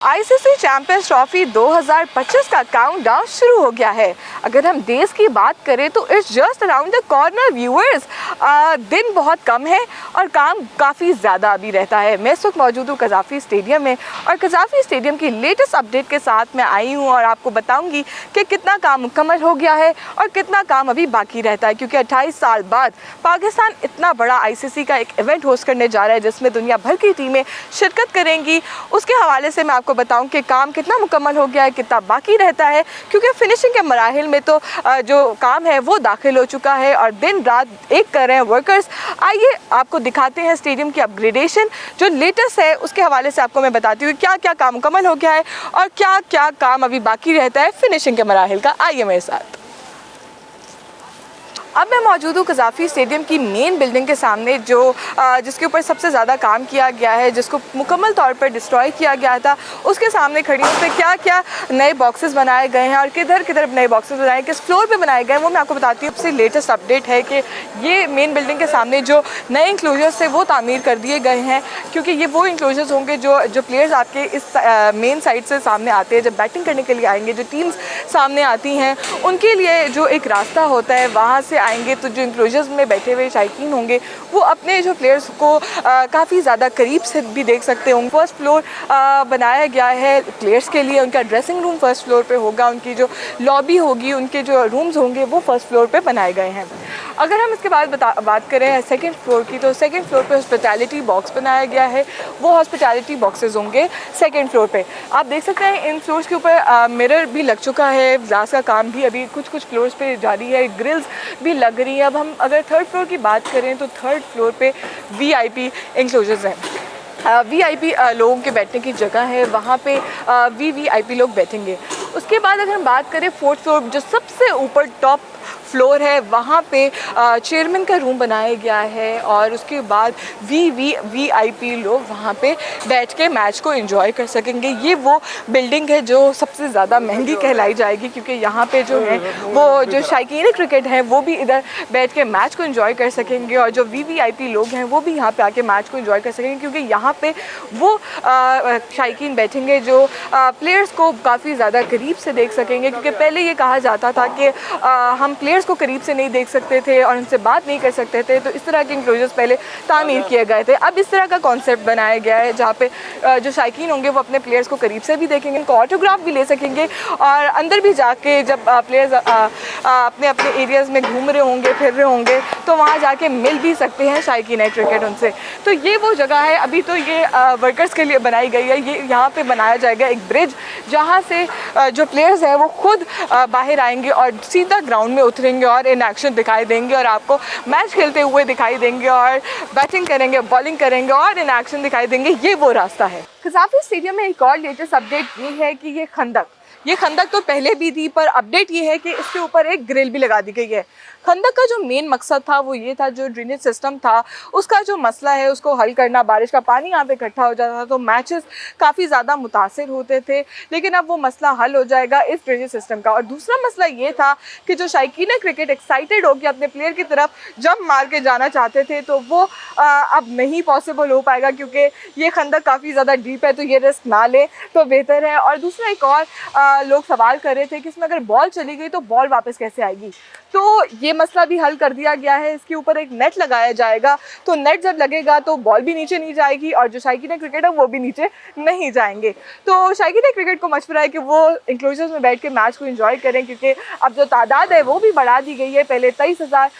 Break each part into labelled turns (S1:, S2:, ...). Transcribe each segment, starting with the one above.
S1: ICC champions trophy 2025 का countdown शुरू हो गया है। अगर हम देश की बात करें तो it's just around the corner viewers. दिन बहुत कम है और काम काफ़ी ज़्यादा अभी रहता है। मैं इस वक्त मौजूद हूँ कज़ाफ़ी स्टेडियम में और कज़ाफ़ी स्टेडियम की लेटेस्ट अपडेट के साथ मैं आई हूँ और आपको बताऊँगी कि कितना काम मुकम्मल हो गया है और कितना काम अभी बाकी रहता है, क्योंकि 28 साल बाद पाकिस्तान इतना बड़ा आईसीसी का एक इवेंट होस्ट करने जा रहा है जिसमें दुनिया भर की टीमें शिरकत करेंगी। उसके हवाले से मैं आपको बताऊं कि काम कितना मुकम्मल हो गया है, कितना बाकी रहता है, क्योंकि फिनिशिंग के मराहिल में तो जो काम है वो दाखिल हो चुका है और दिन रात एक कर रहे हैं वर्कर्स। आइए आपको दिखाते हैं स्टेडियम की अपग्रेडेशन जो लेटेस्ट है, उसके हवाले से आपको मैं बताती हूँ क्या क्या काम मुकम्मल हो गया है और क्या क्या काम अभी बाकी रहता है फिनिशिंग के मराहिल का। आइए मेरे साथ। अब मैं मौजूद हूँ कज़ाफ़ी स्टेडियम की मेन बिल्डिंग के सामने जो जिसके ऊपर सबसे ज़्यादा काम किया गया है, जिसको मुकम्मल तौर पर डिस्ट्रॉय किया गया था, उसके सामने खड़ी हूँ। उस पर क्या क्या नए बॉक्सेस बनाए गए हैं और किधर किधर नए बॉक्सेस बनाए, किस फ्लोर पे बनाए गए हैं, वो मैं आपको बताती हूँ। सबसे लेटेस्ट अपडेट है कि ये मेन बिल्डिंग के सामने जो नए इंक्लोजर्स थे वो तामीर कर दिए गए हैं, क्योंकि ये वो इंक्लोजर्स होंगे जो प्लेयर्स आपके इस मेन साइड से सामने आते हैं, जब बैटिंग करने के लिए आएंगे, जो टीम्स सामने आती हैं उनके लिए जो एक रास्ता होता है वहाँ से आएंगे तो जो इंक्लोजर्स में बैठे हुए शायकीन होंगे वो अपने जो प्लेयर्स को काफ़ी ज़्यादा करीब से भी देख सकते होंगे। फर्स्ट फ्लोर बनाया गया है प्लेयर्स के लिए, उनका ड्रेसिंग रूम फर्स्ट फ्लोर पे होगा, उनकी जो लॉबी होगी, उनके जो रूम्स होंगे वो फर्स्ट फ्लोर पे बनाए गए हैं। अगर हम इसके बाद बात करें सेकंड फ्लोर की, तो सेकंड फ्लोर पे हॉस्पिटैलिटी बॉक्स बनाया गया है, वो हॉस्पिटैलिटी बॉक्सेस होंगे सेकंड फ्लोर पे। आप देख सकते हैं इन फ्लोर्स के ऊपर मिरर भी लग चुका है, ग्लास का काम भी अभी कुछ फ्लोर्स पे जारी है, ग्रिल्स भी लग रही है। अब हम अगर थर्ड फ्लोर की बात करें तो थर्ड फ्लोर पे वीआईपी इंक्लोजर्स हैं। वीआईपी लोगों के बैठने की जगह है, वहाँ पे वीवीआईपी लोग बैठेंगे। उसके बाद अगर हम बात करें फोर्थ फ्लोर जो सबसे ऊपर टॉप फ्लोर है, वहाँ पे चेयरमैन का रूम बनाया गया है और उसके बाद वीआईपी लोग वहाँ पे बैठ के मैच को एंजॉय कर सकेंगे। ये वो बिल्डिंग है जो सबसे ज़्यादा महंगी कहलाई जाएगी, क्योंकि यहाँ पे जो है वो जो शायकीन क्रिकेट हैं वो भी इधर बैठ के मैच को एंजॉय कर सकेंगे और जो वीवीआईपी लोग हैं वो भी यहाँ पे आके मैच को एंजॉय कर सकेंगे, क्योंकि यहाँ पे वो शायकीन बैठेंगे जो प्लेयर्स को काफ़ी ज़्यादा करीब से देख सकेंगे। क्योंकि पहले ये कहा जाता था कि हम प्लेयर्स को करीब से नहीं देख सकते थे और उनसे बात नहीं कर सकते थे, तो इस तरह के इंक्लोजर्स पहले तामीर किए गए थे। अब इस तरह का कॉन्सेप्ट बनाया गया है जहाँ पे जो शायकीन होंगे वो अपने प्लेयर्स को करीब से भी देखेंगे, उनको ऑटोग्राफ भी ले सकेंगे और अंदर भी जाके जब प्लेयर्स अपने अपने एरियाज़ में घूम रहे होंगे, फिर रहे होंगे, तो वहाँ जाके मिल भी सकते हैं शायकीन क्रिकेट उनसे। तो ये वो जगह है। अभी तो ये वर्कर्स के लिए बनाई गई है। ये यहाँ पे बनाया जाएगा एक ब्रिज जहाँ से जो प्लेयर्स हैं वो खुद बाहर आएंगे और सीधा ग्राउंड में उतरेंगे और इन एक्शन दिखाई देंगे और आपको मैच खेलते हुए दिखाई देंगे और बैटिंग करेंगे, बॉलिंग करेंगे और इन एक्शन दिखाई देंगे। ये वो रास्ता है। कज़ाफ़ी स्टेडियम में एक और लेटेस्ट अपडेट ये है कि ये खंदक तो पहले भी थी, पर अपडेट ये है कि इसके ऊपर एक ग्रिल भी लगा दी गई है। खंदक का जो मेन मकसद था वो ये था, जो ड्रेनेज सिस्टम था उसका जो मसला है उसको हल करना। बारिश का पानी यहाँ पे इकट्ठा हो जाता था तो मैचेस काफ़ी ज़्यादा मुतासिर होते थे, लेकिन अब वो मसला हल हो जाएगा इस ड्रेनेज सिस्टम का। और दूसरा मसला ये था कि जो शायकीन क्रिकेट एक्साइटेड होकर अपने प्लेयर की तरफ जंप मार के जाना चाहते थे तो वो अब नहीं पॉसिबल हो पाएगा, क्योंकि ये खंदक काफ़ी ज़्यादा डीप है, तो ये रिस्क ना ले तो बेहतर है। और दूसरा एक और लोग सवाल कर रहे थे कि इसमें अगर बॉल चली गई तो बॉल वापस कैसे आएगी, तो ये मसला भी हल कर दिया गया है। इसके ऊपर एक नेट लगाया जाएगा, तो नेट जब लगेगा तो बॉल भी नीचे नहीं जाएगी और जो शायकीन क्रिकेट है वो भी नीचे नहीं जाएंगे। तो शायकीन क्रिकेट को मशवरा है कि वो इंक्लोजर्स में बैठ के मैच को एंजॉय करें, क्योंकि अब जो तादाद है वो भी बढ़ा दी गई है। पहले 23,000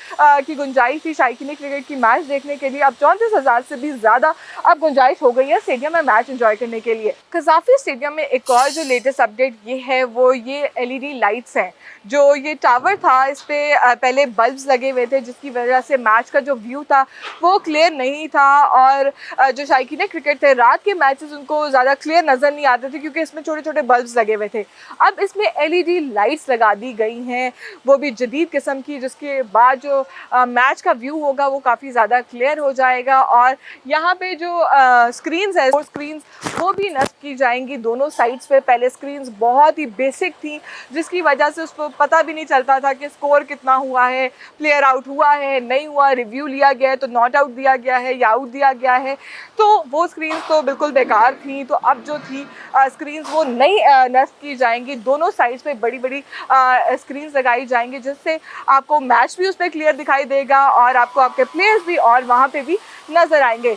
S1: की गुंजाइश थी शायकीन क्रिकेट की मैच देखने के लिए, अब 34,000 से भी ज़्यादा अब गुंजाइश हो गई है स्टेडियम में मैच एंजॉय करने के लिए। कज़ाफ़ी स्टेडियम में एक और जो लेटेस्ट अपडेट ये है वो ये एलईडी लाइट्स हैं। जो ये टावर था इस पे पहले बल्ब्स लगे हुए थे, जिसकी वजह से मैच का जो व्यू था वो क्लियर नहीं था और जो शायकीन क्रिकेट थे रात के मैचेस उनको ज़्यादा क्लियर नज़र नहीं आते थे, क्योंकि इसमें छोटे छोटे बल्ब्स लगे हुए थे। अब इसमें एलईडी लाइट्स लगा दी गई हैं, वो भी जदीद किस्म की, जिसके बाद जो मैच का व्यू होगा वो काफ़ी ज़्यादा क्लियर हो जाएगा। और यहाँ पे जो स्क्रीन्स है वो भी नस्ब की जाएंगी दोनों साइड्स पे। पहले स्क्रीन्स बहुत बहुत ही बेसिक थी, जिसकी वजह से उसको पता भी नहीं चलता था कि स्कोर कितना हुआ है, प्लेयर आउट हुआ है नहीं हुआ, रिव्यू लिया गया है तो नॉट आउट दिया गया है या आउट दिया गया है। तो वो स्क्रीन तो बिल्कुल बेकार थी। तो अब जो थी स्क्रीन वो नई नस्ब की जाएंगी, दोनों साइड्स पे बड़ी बड़ी स्क्रीन लगाई जाएंगी, जिससे आपको मैच भी उस पर क्लियर दिखाई देगा और आपको आपके प्लेयर्स भी और वहाँ पे भी नज़र आएंगे।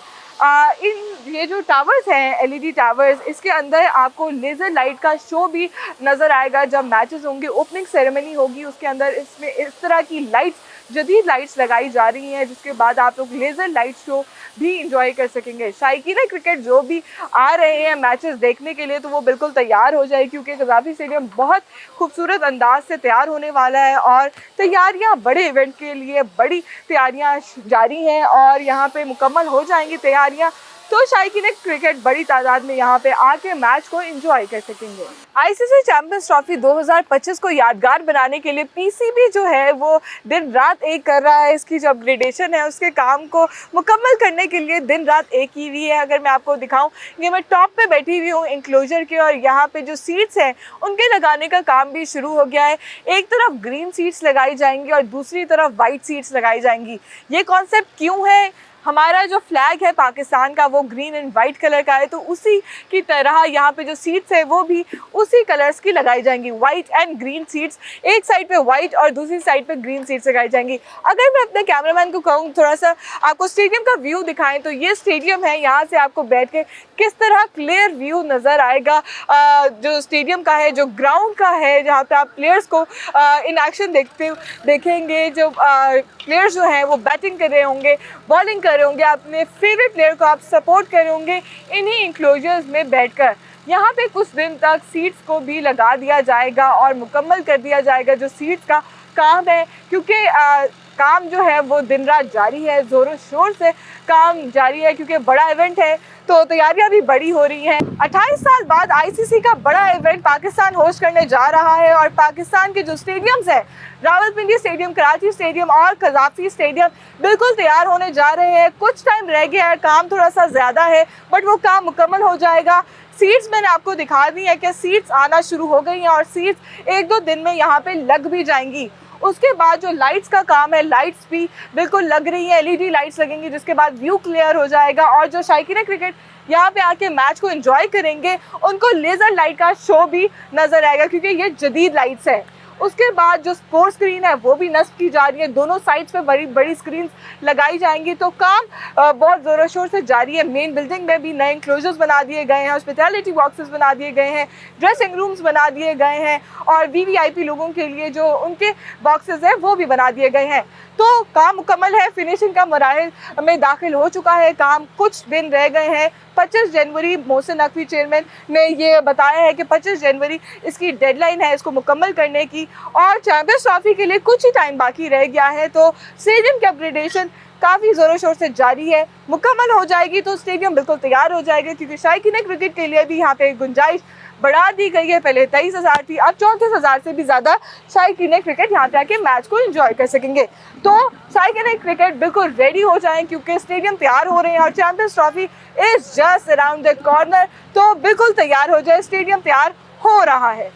S1: इन ये जो टावर्स हैं एलईडी टावर्स, इसके अंदर आपको लेज़र लाइट का शो भी नज़र आएगा। जब मैचेस होंगे, ओपनिंग सेरेमनी होगी, उसके अंदर इसमें इस तरह की लाइट्स, जदीद लाइट्स लगाई जा रही हैं, जिसके बाद आप लोग लेज़र लाइट शो भी इंजॉय कर सकेंगे। शायकीन क्रिकेट जो भी आ रहे हैं मैचेस देखने के लिए, तो वो बिल्कुल तैयार हो जाए, क्योंकि कज़ाफ़ी स्टेडियम बहुत खूबसूरत अंदाज से तैयार होने वाला है और तैयारियां बड़े इवेंट के लिए बड़ी तैयारियां जारी हैं और यहाँ पे मुकम्मल हो जाएंगी तैयारियां, तो शायकीन क्रिकेट बड़ी तादाद में यहाँ पे आके मैच को एंजॉय कर सकेंगे। आईसीसी चैंपियंस ट्रॉफी 2025 को यादगार बनाने के लिए पीसीबी जो है वो दिन रात एक कर रहा है। इसकी जो अपग्रेडेशन है उसके काम को मुकम्मल करने के लिए दिन रात एक की हुई है। अगर मैं आपको दिखाऊं, ये मैं टॉप पे बैठी हुई हूँ इंक्लोजर के, और यहाँ पे जो सीट्स हैं उनके लगाने का काम भी शुरू हो गया है। एक तरफ ग्रीन सीट्स लगाई जाएंगी और दूसरी तरफ वाइट सीट्स लगाई जाएंगी। ये कॉन्सेप्ट क्यों है? हमारा जो फ्लैग है पाकिस्तान का वो ग्रीन एंड वाइट कलर का है, तो उसी की तरह यहाँ पे जो सीट्स है वो भी उसी कलर्स की लगाई जाएंगी। वाइट एंड ग्रीन सीट्स, एक साइड पे वाइट और दूसरी साइड पे ग्रीन सीट्स लगाई जाएंगी। अगर मैं अपने कैमरामैन को कहूँ थोड़ा सा आपको स्टेडियम का व्यू दिखाएं, तो ये स्टेडियम है, यहाँ से आपको बैठ के किस तरह क्लियर व्यू नज़र आएगा जो स्टेडियम का है, जो ग्राउंड का है, जहाँ पे आप प्लेयर्स को इन एक्शन देखेंगे। जो प्लेयर्स जो हैं वो बैटिंग कर रहे होंगे, बॉलिंग कर रहे होंगे, अपने फेवरेट प्लेयर को आप सपोर्ट कर रहे होंगे इन्हीं इंक्लोजर्स में बैठकर। यहाँ पे कुछ दिन तक सीट्स को भी लगा दिया जाएगा और मुकम्मल कर दिया जाएगा जो सीट्स का काम है, क्योंकि काम जो है वो दिन रात जारी है, ज़ोरों शोर से काम जारी है, क्योंकि बड़ा इवेंट है तो तैयारियां भी बड़ी हो रही हैं। 28 साल बाद आईसीसी का बड़ा इवेंट पाकिस्तान होस्ट करने जा रहा है और पाकिस्तान के जो स्टेडियम्स हैं, रावलपिंडी स्टेडियम, कराची स्टेडियम और कज़ाफ़ी स्टेडियम बिल्कुल तैयार होने जा रहे हैं। कुछ टाइम रह गया है, काम थोड़ा सा ज़्यादा है, बट वो काम मुकम्मल हो जाएगा। सीट्स मैंने आपको दिखा दी है कि सीट्स आना शुरू हो गई हैं और सीट्स एक दो दिन में यहाँ पे लग भी जाएंगी। उसके बाद जो लाइट्स का काम है, लाइट्स भी बिल्कुल लग रही है, एलईडी लाइट्स लगेंगी, जिसके बाद व्यू क्लियर हो जाएगा और जो शायकीन क्रिकेट यहाँ पे आके मैच को एंजॉय करेंगे उनको लेज़र लाइट का शो भी नज़र आएगा, क्योंकि ये जदीद लाइट्स है। उसके बाद जो स्पोर्ट स्क्रीन है वो भी नस्ब की जा रही है, दोनों साइड्स पे बड़ी बड़ी स्क्रीन लगाई जाएंगी, तो काम बहुत ज़ोरों शोर से जारी है। मेन बिल्डिंग में भी नए इंक्लोजर्स बना दिए गए हैं, हॉस्पिटैलिटी बॉक्सेस बना दिए गए हैं, ड्रेसिंग रूम्स बना दिए गए हैं और वीवीआईपी लोगों के लिए जो उनके बॉक्सेस हैं वो भी बना दिए गए हैं। तो काम मुकम्मल है, फिनिशिंग का मराहिल में दाखिल हो चुका है, काम कुछ दिन रह गए हैं। 25 जनवरी मोहसिन नकवी चेयरमैन ने ये बताया है कि 25 जनवरी इसकी डेडलाइन है इसको मुकम्मल करने की, और चैंपियंस ट्रॉफी के लिए कुछ ही टाइम बाकी रह गया है। तो स्टेडियम की अपग्रेडेशन काफ़ी ज़ोरों शोर से जारी है, मुकम्मल हो जाएगी तो स्टेडियम बिल्कुल तैयार हो जाएगा, क्योंकि शायकीन क्रिकेट के लिए भी यहाँ पे गुंजाइश बढ़ा दी गई है। पहले 23,000 थी, अब 34,000 से भी ज़्यादा शायकीन क्रिकेट यहाँ पे आके मैच को एंजॉय कर सकेंगे। तो शायकीन क्रिकेट बिल्कुल रेडी हो जाएं, क्योंकि स्टेडियम तैयार हो रहे हैं और champions trophy is just around the corner. तो बिल्कुल तैयार हो जाए, स्टेडियम तैयार हो रहा है।